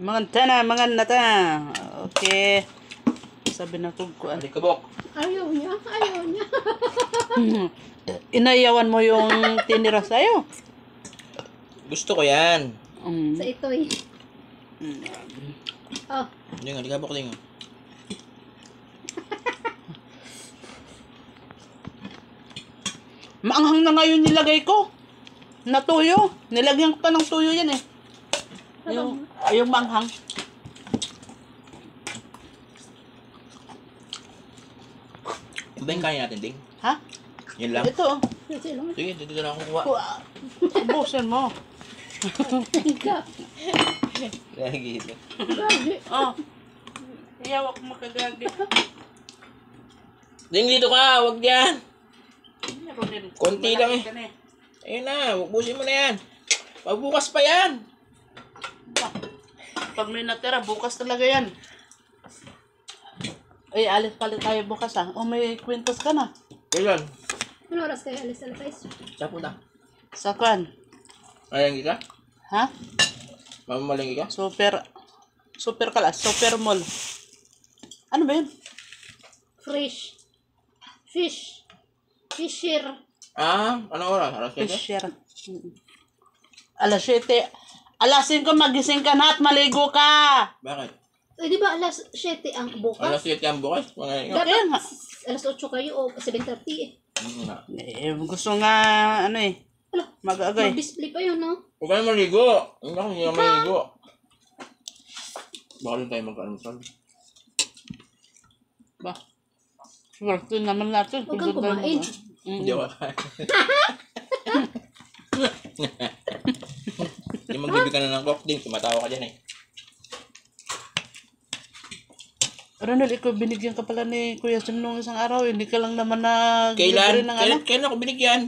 Mga nata. Okay. Sabi na ko kuan. Alikabok. Ayaw niya. Inayawan mo yung tinira sa'yo. Gusto ko yan. Sa ito'y. Oh. Hindi nga, alikabok din nga. Maanghang na ngayon nilagay ko. Na tuyo. Nilagyan ko pa ng tuyo yan eh. Yung manghang. Ito ba yung kain natin, Ding? Ha? Yan lang. Ito. Sige, dito na ako kuha. Ubusin mo. Lagi ito. Oh. Iyawak mo kagagi. Ding, dito ka! Huwag yan! Konti lang eh. Ayun na, busin mo na yan. Pagbukas pa yan. Pag may natira, bukas talaga yan. Ay, alis pala tayo bukas ah. O may kwintos ka na. Kailan? Ano oras kayo alis guys? Sa puta. Sa kwan. Malinggi ka? Ha? Mamamalinggi ka? Super mall. Ano ba yun? Fish. Fisher. Ah, anong oras? Alas 7? Fisher. Alas 7. Alas 5 magising ka na at maligo ka. Bakit? Eh, di ba alas 7 ang bukas? Alas 7 ang bukas? Mga Dapat Kaya nga. alas 8 kayo o 7:30 eh. Gusto nga, ano eh. Ala, Mag-agay. mag-display pa yun, no? Huwag ka na maligo. Hindi na maligo. Baka rin tayo magka-almusal. Ba? Swerte naman natin. Huwag kang kumain. Hindi ako kain. Hindi magbibig ka na ng coke din. Tumatawa ka dyan eh. Ronald, ikaw binigyan ka pala ni Kuya Sim nung isang araw. Hindi ka lang naman Kailan? libre ng ano. Kailan ako binigyan?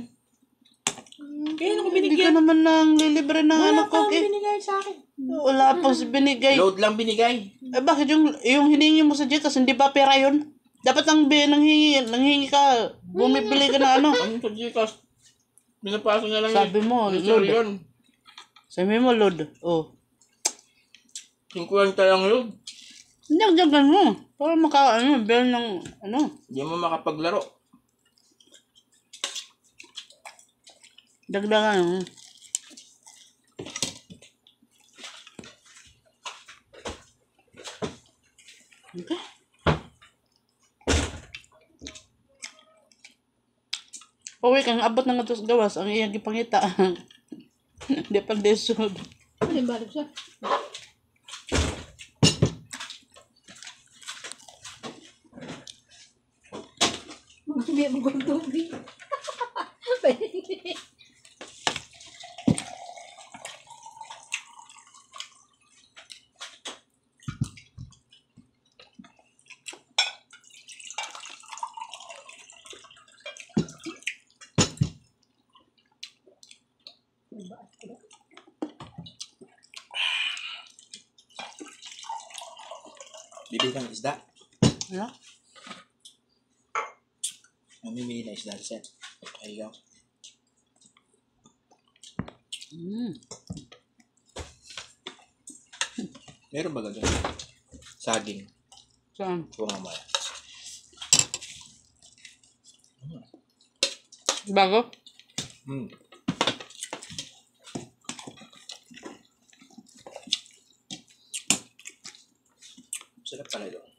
Kailan ako Hindi ka binigyan? naman nang lilibre ng ano ko. Wala pang binigay sa akin. Wala pang binigay. Load lang binigay. Eh bakit yung hiningi mo sa Gcash, hindi ba pera yun? Dapat nanghingi ka. Bumibili ka ng ano. Ano sa Gcash? Pinapasok na lang Sabi mo, load. yun. Sabi mo, load. Oh. 50 lang load. Hindi ang dagan mo. Para bell ng ano. Hindi mo makapaglaro. Dagdagan mo. Okay. Uwi kang abot ng atos gawas ang iyang gipangita. Hindi pa desod. Balik siya. Hindi mo kong tubig. Bibili ka ng isda. Ano? Mamimili na isda set. Ay, ikaw. Meron ba gagawin? Saging. Saan? Kung mamaya. Bago? Sarap pala doon.